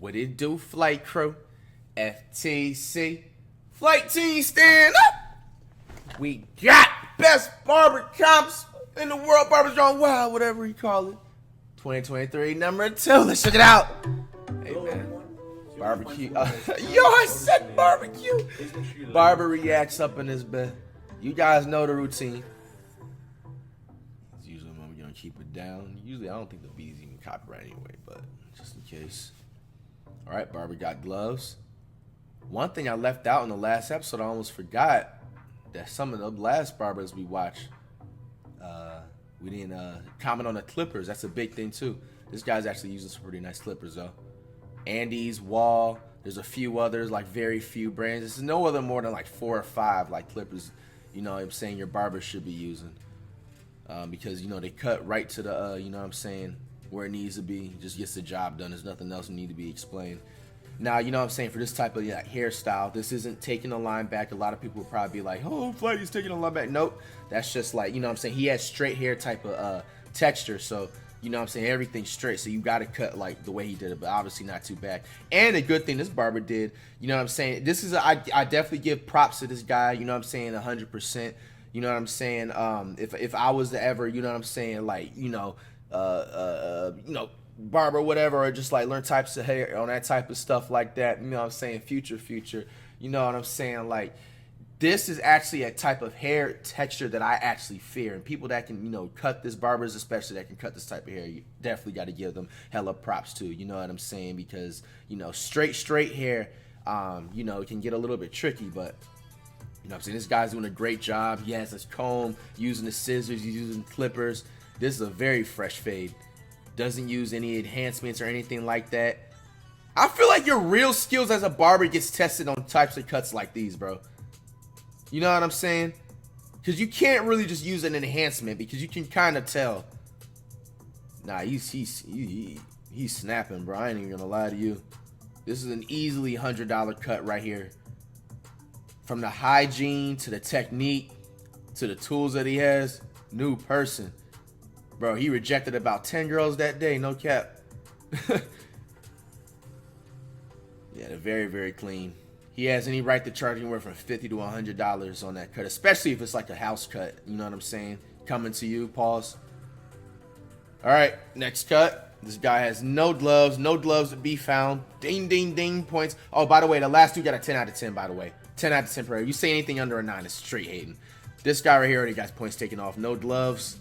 What it do, flight crew? FTC. Flight team, stand up! We got best barber comps in the world. Barbers Gone Wild, whatever you call it. 2023 number 2. Let's check it out. Hey, man. Barbecue. Yo, I said barbecue. Barber reacts up in his bed. You guys know the routine. It's usually when we're going to keep it down. Usually, I don't think the bees even copyright anyway, but just in case. All right, Barber got gloves. One thing I left out in the last episode, I almost forgot that some of the last barbers we watched, we didn't comment on the clippers. That's a big thing too. This guy's actually using some pretty nice clippers though. Andy's, Wall. There's a few others, like very few brands. There's no other more than like 4 or 5 like clippers. You know what I'm saying, your barber should be using because you know they cut right to the you know what I'm saying, where it needs to be. Just gets the job done. There's nothing else that need to be explained. Now, you know what I'm saying, for this type of hairstyle, this isn't taking a line back. A lot of people will probably be like, oh, Flighty's taking a line back. Nope. That's just like, you know what I'm saying, he has straight hair type of texture. So, you know what I'm saying, everything's straight. So you got to cut like the way he did it, but obviously not too bad. And a good thing this barber did, you know what I'm saying, this is, I definitely give props to this guy, you know what I'm saying, 100%. You know what I'm saying, if I was to ever, you know what I'm saying, like, you know, barber, whatever, or just like learn types of hair on that type of stuff like that, you know what I'm saying, future, you know what I'm saying, like, this is actually a type of hair texture that I actually fear, and people that can, you know, cut this, barbers especially that can cut this type of hair, you definitely got to give them hella props to, you know what I'm saying, because, you know, straight hair, you know, it can get a little bit tricky, but, you know what I'm saying, this guy's doing a great job. He has his comb, using the scissors, he's using clippers. This is a very fresh fade. Doesn't use any enhancements or anything like that. I feel like your real skills as a barber gets tested on types of cuts like these, bro. You know what I'm saying? Because you can't really just use an enhancement because you can kind of tell. Nah, he's snapping, bro. I ain't even gonna lie to you. This is an easily $100 cut right here. From the hygiene to the technique to the tools that he has, new person. Bro, he rejected about 10 girls that day, no cap. Yeah, they're very, very clean. He has any right to charge anywhere from $50 to $100 on that cut, especially if it's like a house cut. You know what I'm saying? Coming to you, pause. All right, next cut. This guy has no gloves to be found. Ding, ding, ding, points. Oh, by the way, the last two got a 10 out of 10, by the way. 10 out of 10 per hair. You say anything under a 9, it's straight hating. This guy right here already got points taken off. No gloves.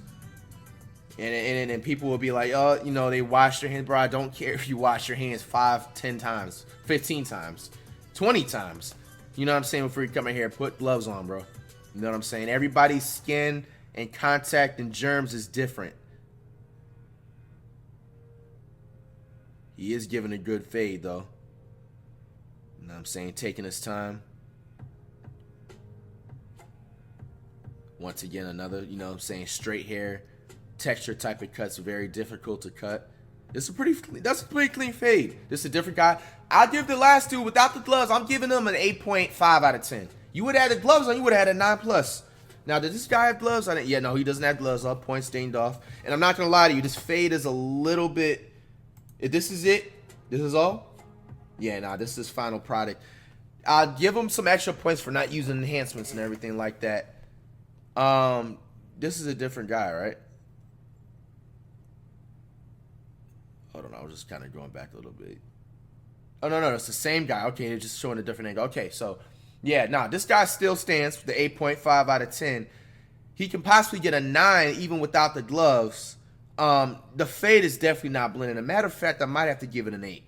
And people will be like, oh, you know, they wash their hands. Bro, I don't care if you wash your hands 5, 10 times, 15 times, 20 times. You know what I'm saying? Before you come in here, put gloves on, bro. You know what I'm saying? Everybody's skin and contact and germs is different. He is giving a good fade, though. You know what I'm saying? Taking his time. Once again, another, you know what I'm saying, straight hair. Texture type of cuts, very difficult to cut. That's a pretty clean fade. This is a different guy. I'll give the last two without the gloves. I'm giving them an 8.5 out of 10. You would have had the gloves on, you would have had a 9+. Now, does this guy have gloves on it? Yeah, no, he doesn't have gloves on. Points stained off. And I'm not gonna lie to you, this fade is a little bit. If this is it, this is all. Yeah, nah, this is his final product. I'll give him some extra points for not using enhancements and everything like that. This is a different guy, right? Hold on, I was just kind of going back a little bit. Oh, no, it's the same guy. Okay, they're just showing a different angle. Okay, so, yeah, nah, this guy still stands for the 8.5 out of 10. He can possibly get a 9 even without the gloves. The fade is definitely not blending. As a matter of fact, I might have to give it an 8.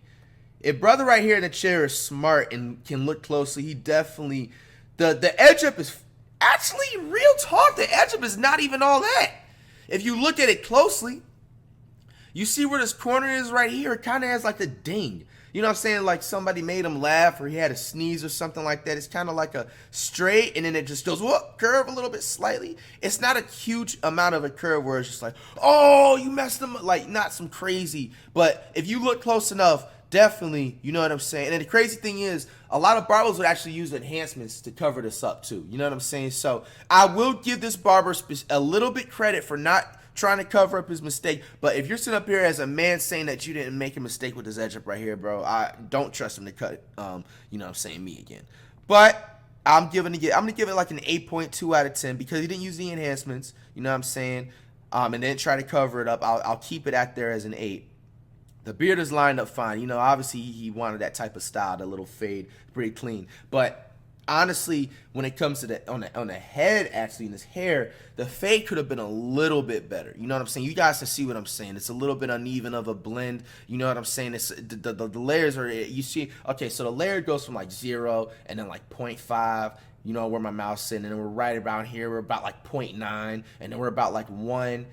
If brother right here in the chair is smart and can look closely, he definitely... The edge up is... Actually, real talk, the edge up is not even all that. If you look at it closely... You see where this corner is right here? It kind of has like a ding. You know what I'm saying? Like somebody made him laugh or he had a sneeze or something like that. It's kind of like a straight and then it just goes, whoop, curve a little bit slightly. It's not a huge amount of a curve where it's just like, oh, you messed them up. Like not some crazy. But if you look close enough, definitely, you know what I'm saying? And then the crazy thing is, a lot of barbers would actually use enhancements to cover this up too. You know what I'm saying? So I will give this barber a little bit credit for not trying to cover up his mistake. But if you're sitting up here as a man saying that you didn't make a mistake with this edge up right here, bro, I don't trust him to cut it. You know what I'm saying, me again. But I'm gonna give it like an 8.2 out of 10 because he didn't use the enhancements. You know what I'm saying? And then try to cover it up. I'll keep it at there as an 8. The beard is lined up fine. You know, obviously he wanted that type of style, that little fade, pretty clean. But honestly, when it comes to the on the head, actually in his hair, the fade could have been a little bit better. You know what I'm saying? You guys can see what I'm saying. It's a little bit uneven of a blend. You know what I'm saying? It's the layers are, you see. Okay, so the layer goes from like 0 and then like 0.5. You know where my mouth's sitting, and then we're right around here. We're about like 0.9, and then we're about like 1,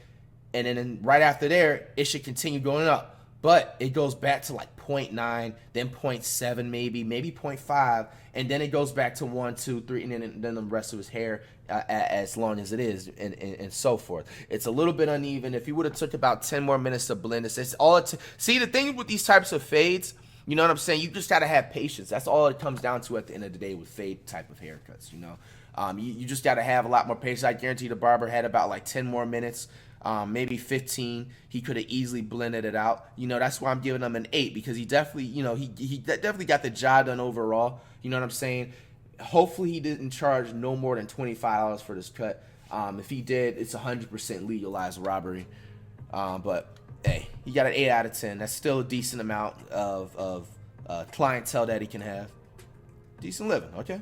and then right after there, it should continue going up. But it goes back to like 0.9, then 0.7 maybe 0.5, and then it goes back to 1, 2, 3, and then the rest of his hair as long as it is, and so forth. It's a little bit uneven. If you would have took about 10 more minutes to blend this, it's all see, the thing with these types of fades, you know what I'm saying? You just got to have patience. That's all it comes down to at the end of the day with fade type of haircuts, you know? You just got to have a lot more patience. I guarantee the barber had about like 10 more minutes. Maybe 15. He could have easily blended it out. You know, that's why I'm giving him an 8 because he definitely, you know, he definitely got the job done overall. You know what I'm saying? Hopefully he didn't charge no more than $25 for this cut. If he did, it's 100% legalized robbery. But hey, he got an 8 out of 10. That's still a decent amount of clientele that he can have. Decent living, okay?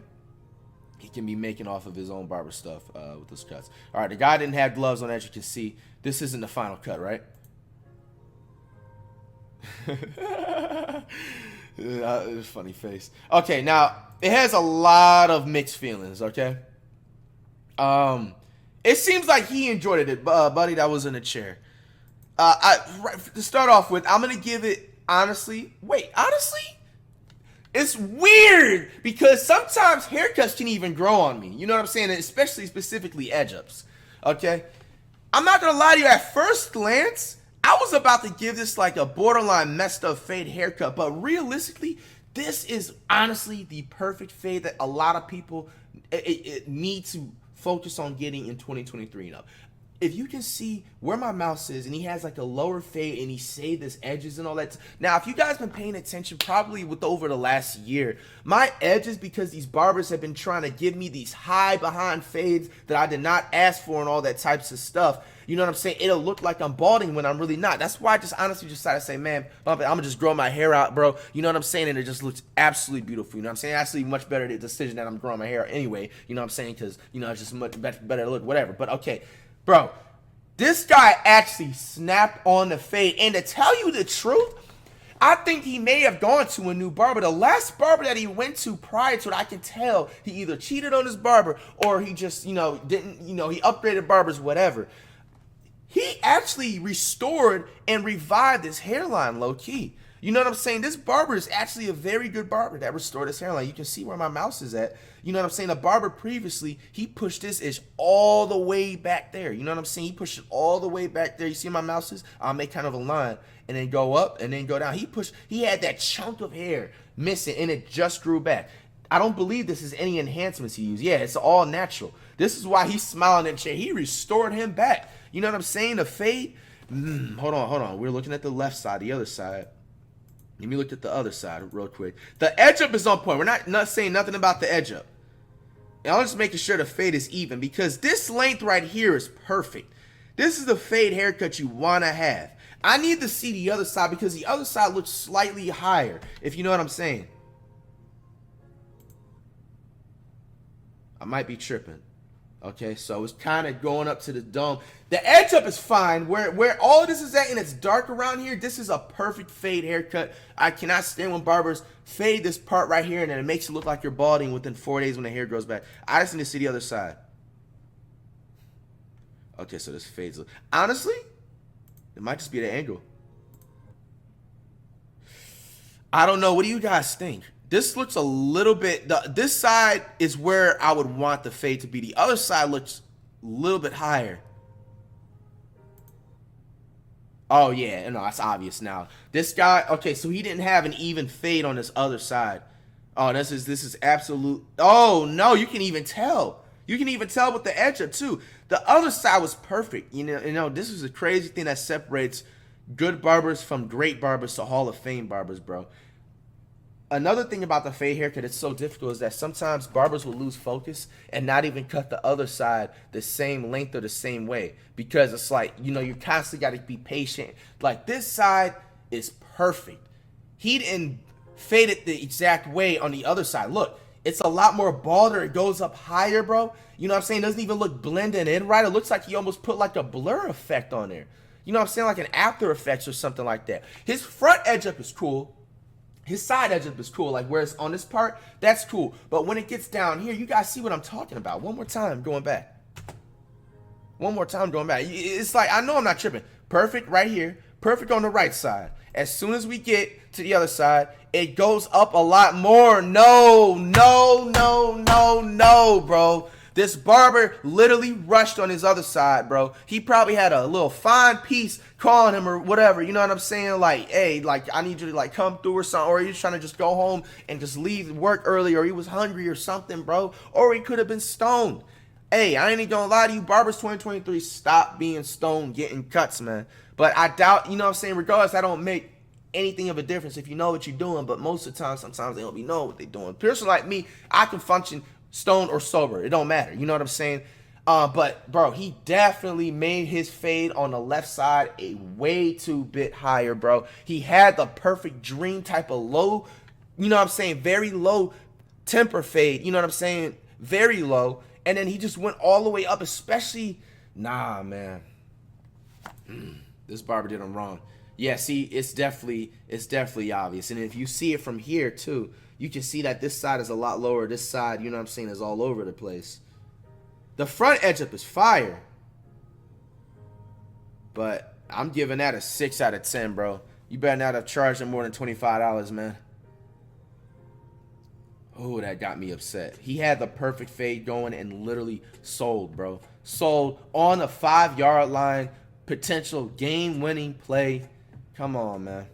He can be making off of his own barber stuff with his cuts. All right, the guy didn't have gloves on, as you can see. This isn't the final cut, right? Funny face. Okay, now, it has a lot of mixed feelings, okay? It seems like he enjoyed it, buddy that was in the chair. To start off with, I'm going to give it, honestly, it's weird because sometimes haircuts can even grow on me. You know what I'm saying? Especially specifically edge ups. Okay? I'm not going to lie to you. At first glance, I was about to give this like a borderline messed up fade haircut. But realistically, this is honestly the perfect fade that a lot of people need to focus on getting in 2023 and up. If you can see where my mouse is, and he has like a lower fade, and he saved his edges and all that. Now, if you guys been paying attention, probably over the last year, my edges, because these barbers have been trying to give me these high behind fades that I did not ask for and all that types of stuff. You know what I'm saying? It'll look like I'm balding when I'm really not. That's why I just honestly decided to say, man, I'm gonna just grow my hair out, bro. You know what I'm saying? And it just looks absolutely beautiful. You know what I'm saying? Actually, much better decision that I'm growing my hair out anyway. You know what I'm saying? Because, you know, it's just much better look, whatever. But okay. Bro, this guy actually snapped on the fade. And to tell you the truth, I think he may have gone to a new barber. The last barber that he went to prior to it, I can tell he either cheated on his barber or he just, you know, didn't, you know, he upgraded barbers, whatever. He actually restored and revived his hairline low key. You know what I'm saying? This barber is actually a very good barber that restored his hairline. You can see where my mouse is at. You know what I'm saying? The barber previously, he pushed this ish all the way back there. You know what I'm saying? He pushed it all the way back there. You see my mouse is? I'll make kind of a line and then go up and then go down. He had that chunk of hair missing and it just grew back. I don't believe this is any enhancements he used. Yeah, it's all natural. This is why he's smiling in the chair. He restored him back. You know what I'm saying? The fade. Hold on. We're looking at the left side, the other side. Let me look at the other side real quick. The edge up is on point. We're not saying nothing about the edge up. And I'm just making sure the fade is even because this length right here is perfect. This is the fade haircut you want to have. I need to see the other side because the other side looks slightly higher, if you know what I'm saying. I might be tripping. Okay, so it's kind of going up to the dome. The edge up is fine. Where all of this is at and it's dark around here, this is a perfect fade haircut. I cannot stand when barbers fade this part right here and then it makes it look like you're balding within 4 days when the hair grows back. I just need to see the other side. Okay, so this fades. Honestly, it might just be the angle. I don't know. What do you guys think? This looks a little bit, this side is where I would want the fade to be. The other side looks a little bit higher. Oh, yeah, no, that's obvious now. This guy, okay, so he didn't have an even fade on this other side. Oh, this is absolute. Oh, no, you can even tell. You can even tell with the edge up too. The other side was perfect. You know, this is a crazy thing that separates good barbers from great barbers to Hall of Fame barbers, bro. Another thing about the fade haircut that's so difficult is that sometimes barbers will lose focus and not even cut the other side the same length or the same way, because it's like, you know, you constantly got to be patient. Like, this side is perfect. He didn't fade it the exact way on the other side. Look, it's a lot more balder. It goes up higher, bro. You know what I'm saying? It doesn't even look blended in right. It looks like he almost put like a blur effect on there. You know what I'm saying? Like an After Effects or something like that. His front edge up is cool. His side edge up is cool. Like where it's on this part, that's cool. But when it gets down here, you guys see what I'm talking about. One more time, going back. One more time, going back. It's like, I know I'm not tripping. Perfect right here. Perfect on the right side. As soon as we get to the other side, it goes up a lot more. No, bro. This barber literally rushed on his other side, bro. He probably had a little fine piece calling him or whatever. You know what I'm saying? Like, hey, like, I need you to, like, come through or something. Or he was trying to just go home and just leave work early. Or he was hungry or something, bro. Or he could have been stoned. Hey, I ain't even gonna lie to you. Barbers 2023, stop being stoned, getting cuts, man. But I doubt, you know what I'm saying? Regardless, I don't make anything of a difference if you know what you're doing. But most of the time, sometimes they don't be knowing what they're doing. A person like me, I can function stoned or sober. It don't matter. You know what I'm saying? But, bro, he definitely made his fade on the left side a way too bit higher, bro. He had the perfect dream type of low, you know what I'm saying, very low temper fade. You know what I'm saying? Very low. And then he just went all the way up, especially, nah, man. This barber did him wrong. Yeah, see, it's definitely obvious. And if you see it from here, too, you can see that this side is a lot lower. This side, you know what I'm saying, is all over the place. The front edge up is fire. But I'm giving that a 6 out of 10, bro. You better not have charged him more than $25, man. Oh, that got me upset. He had the perfect fade going and literally sold, bro. Sold on the 5-yard line. Potential game-winning play. Come on, man.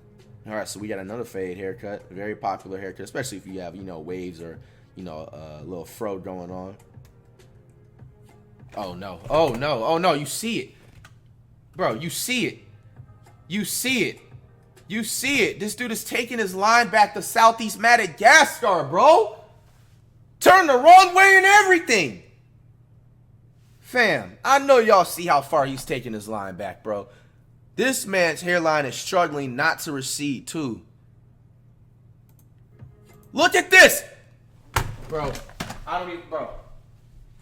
All right, so we got another fade haircut. Very popular haircut, especially if you have, you know, waves or, you know, a little fro going on. Oh, no. Oh, no. Oh, no. You see it. Bro, you see it. You see it. You see it. This dude is taking his line back to Southeast Madagascar, bro. Turn the wrong way and everything. Fam, I know y'all see how far he's taking his line back, bro. This man's hairline is struggling not to recede, too. Look at this. Bro, I don't even, bro.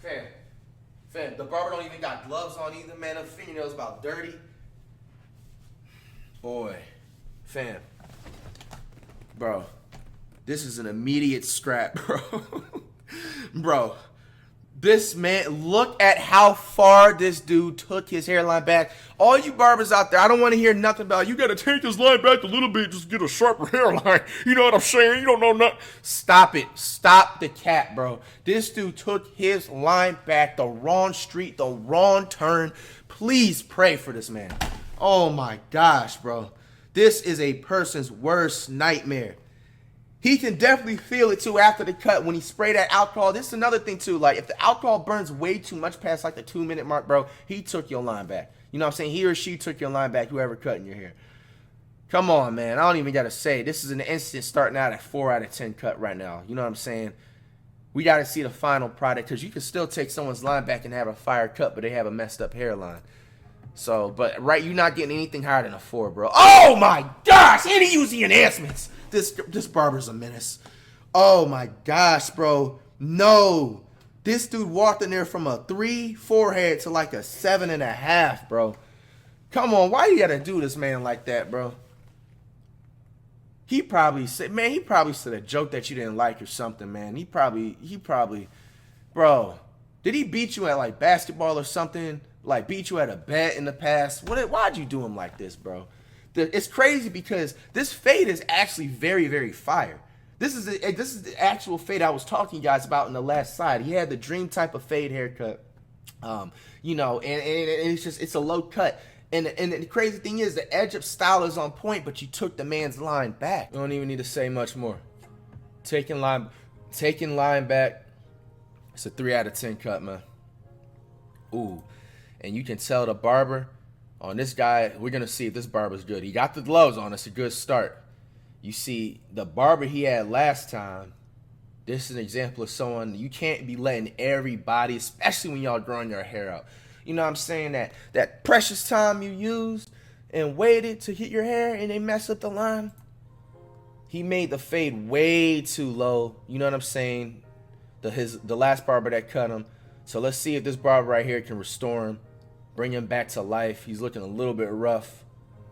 Fam, the barber don't even got gloves on either, man. The fingernails about dirty. Boy, fam. Bro, this is an immediate scrap, bro. Bro. This man, look at how far this dude took his hairline back. All you barbers out there, I don't want to hear nothing about, you got to take his line back a little bit just to get a sharper hairline. You know what I'm saying? You don't know nothing. Stop it. Stop the cap, bro. This dude took his line back the wrong street, the wrong turn. Please pray for this man. Oh, my gosh, bro. This is a person's worst nightmare. He can definitely feel it, too, after the cut when he sprayed that alcohol. This is another thing, too. Like, if the alcohol burns way too much past, like, the 2-minute mark, bro, he took your line back. You know what I'm saying? He or she took your line back, whoever cutting your hair. Come on, man. I don't even got to say. This is an instant starting out at 4 out of 10 cut right now. You know what I'm saying? We got to see the final product because you can still take someone's line back and have a fire cut, but they have a messed up hairline. So, but, right, you're not getting anything higher than a 4, bro. Oh, my gosh. And he used the enhancements. This barber's a menace. Oh my gosh, bro. No. This dude walked in there from a 3 forehead to like a 7.5, bro. Come on, why you gotta do this man like that, bro? He probably said a joke that you didn't like or something, man. He probably, bro. Did he beat you at like basketball or something? Like beat you at a bet in the past? Why'd you do him like this, bro? It's crazy because this fade is actually very, very fire. This is the actual fade I was talking to you guys about in the last side. He had the dream type of fade haircut, you know, and it's a low cut. And the crazy thing is the edge up style is on point, but you took the man's line back. You don't even need to say much more. Taking line back, It's a 3 out of 10 cut, man. Ooh, and you can tell the barber on this guy. We're gonna see if this barber's good. He got the gloves on. It's a good start. You see, the barber he had last time. This is an example of someone you can't be letting everybody, especially when y'all growing your hair out. You know what I'm saying? That precious time you used and waited to hit your hair and they mess up the line. He made the fade way too low. You know what I'm saying? The last barber that cut him. So let's see if this barber right here can restore him, bring him back to life. He's looking a little bit rough,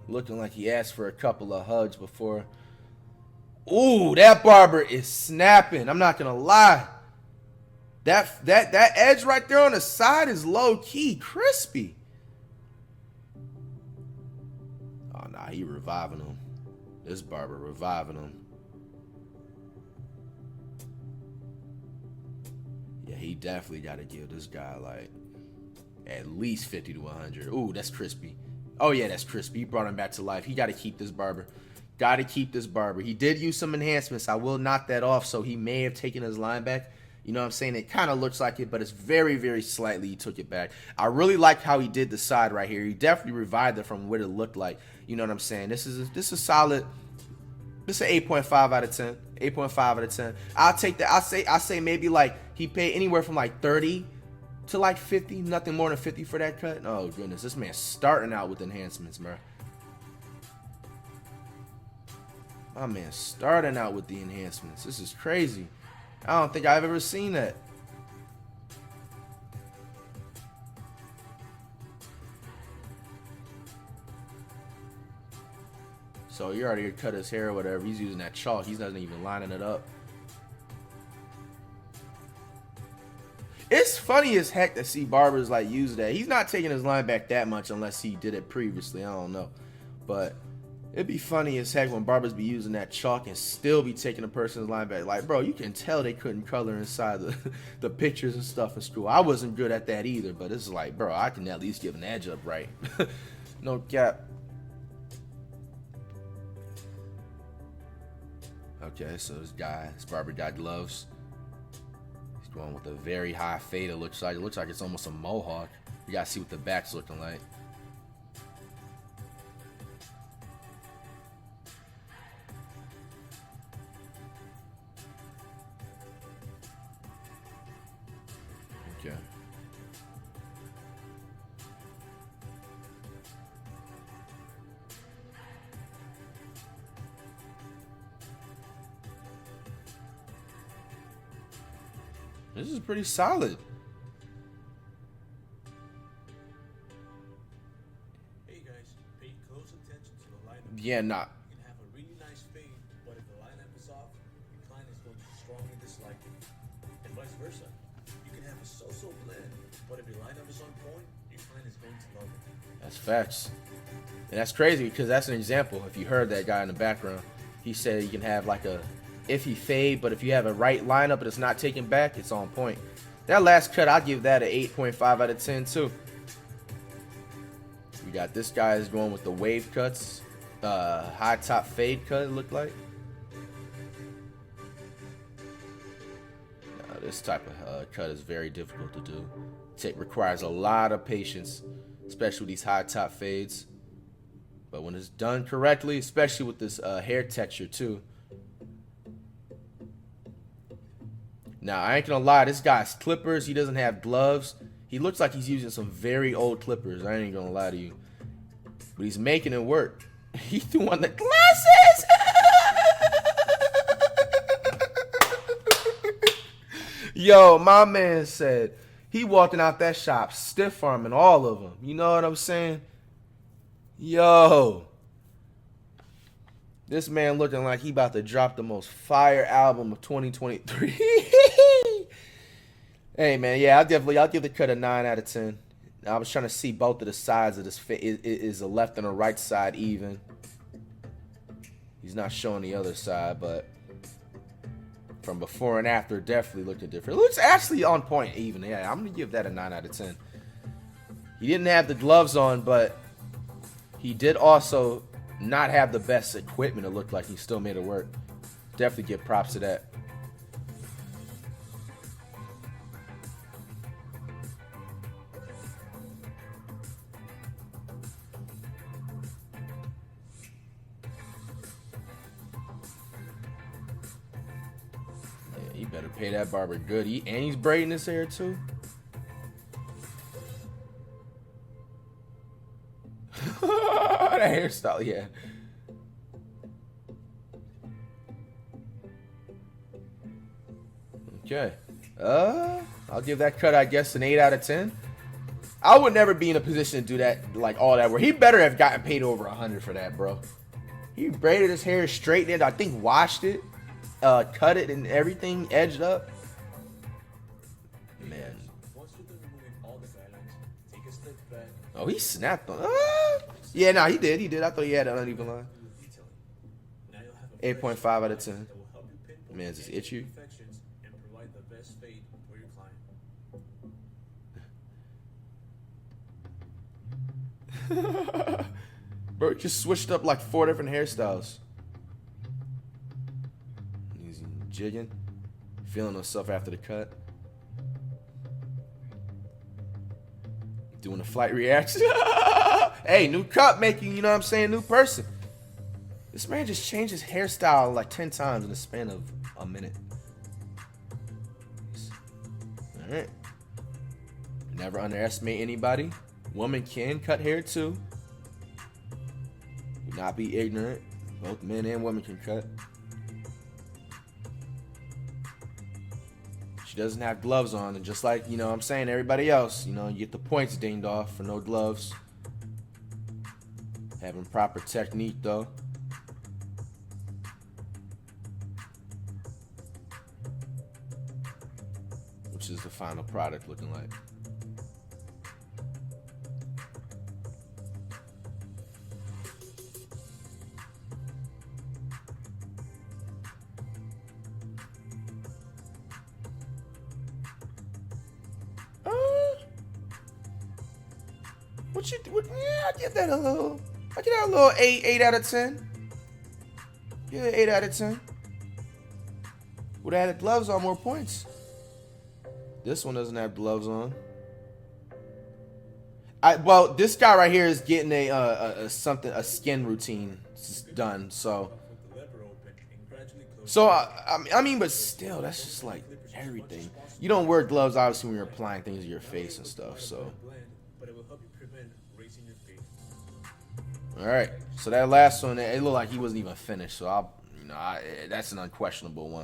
looking like he asked for a couple of hugs before. Ooh, that barber is snapping. I'm not gonna lie. That edge right there on the side is low key crispy. Oh nah, he reviving him. This barber reviving him. Yeah, he definitely got to give this guy like at least 50 to 100. Ooh, that's crispy. Oh yeah, that's crispy. He brought him back to life. He got to keep this barber. Got to keep this barber. He did use some enhancements. I will knock that off. So he may have taken his line back. You know what I'm saying? It kind of looks like it, but it's very, very slightly he took it back. I really like how he did the side right here. He definitely revived it from what it looked like. You know what I'm saying? This is solid. This is an 8.5 out of 10. 8.5 out of 10. I'll take that. I say maybe like he paid anywhere from like 30 to like 50. Nothing more than 50 for that cut. Oh goodness, this man's starting out with enhancements, man. My man starting out with the enhancements. This is crazy. I don't think I've ever seen that. So he already cut his hair or whatever. He's using that chalk. He's not even lining it up. It's funny as heck to see barbers like use that. He's not taking his line back that much unless he did it previously. I don't know. But it'd be funny as heck when barbers be using that chalk and still be taking a person's line back. Like, bro, you can tell they couldn't color inside the pictures and stuff in school. I wasn't good at that either, but it's like, bro, I can at least give an edge up right. No cap. Okay, so this barber got gloves. He's going with a very high fade, it looks like. It looks like it's almost a mohawk. You gotta see what the back's looking like. Okay. This is pretty solid. Hey guys, pay close attention to the lineup. Yeah, nah. You can have a really nice fade, but if the lineup is off, your client is going to strongly dislike it. And vice versa. You can have a so-so blend, but if your lineup is on point, your client is going to love it. That's facts. And that's crazy because that's an example. If you heard that guy in the background, he said you can have like a iffy fade, but if you have a right lineup and it's not taken back, it's on point. That last cut, I'll give that an 8.5 out of 10 too. We got this guy is going with the wave cuts, high top fade cut, it looked like. Now, this type of cut is very difficult to do. It requires a lot of patience, especially with these high top fades. But when it's done correctly, especially with this hair texture too. Now, I ain't gonna lie, this guy's clippers, he doesn't have gloves. He looks like he's using some very old clippers. I ain't gonna lie to you. But he's making it work. He threw on the glasses! Yo, my man said he walking out that shop stiff arming all of them. You know what I'm saying? Yo. This man looking like he about to drop the most fire album of 2023. Hey, man, yeah, I'll give the cut a 9 out of 10. I was trying to see both of the sides of this fit. Is the left and the right side even? He's not showing the other side, but from before and after, definitely looking different. It looks actually on point even. Yeah, I'm going to give that a 9 out of 10. He didn't have the gloves on, but he did also not have the best equipment. It looked like he still made it work. Definitely give props to that. better pay that barber good. And he's braiding his hair too. That hairstyle, yeah. Okay. I'll give that cut, I guess, an 8 out of 10. I would never be in a position to do that, like all that work. He better have gotten paid over 100 for that, bro. He braided his hair, straightened it, I think washed it, cut it and everything, edged up. Man. Oh, he snapped on. Yeah, no, he did. I thought he had an uneven line. 8.5 out of 10. Man's just itchy. Bro, just switched up like 4 different hairstyles. He's jigging, feeling himself after the cut. Doing a flight reaction. Hey, new cut making, you know what I'm saying? New person. This man just changed his hairstyle like 10 times in the span of a minute. Alright. Never underestimate anybody. Woman can cut hair too. Do not be ignorant. Both men and women can cut. She doesn't have gloves on, and just like, you know what I'm saying, everybody else, you know, you get the points dinged off for no gloves. Having proper technique though. Which is the final product looking like. Yeah, I give that a little. I give that a little 8 out of 10. Yeah, 8 out of 10. Would have had gloves on, more points. This one doesn't have gloves on. Well, this guy right here is getting a skin routine done. So I mean, but still, that's just like everything. You don't wear gloves obviously when you're applying things to your face and stuff. So. All right, so that last one, it looked like he wasn't even finished. So that's an unquestionable one.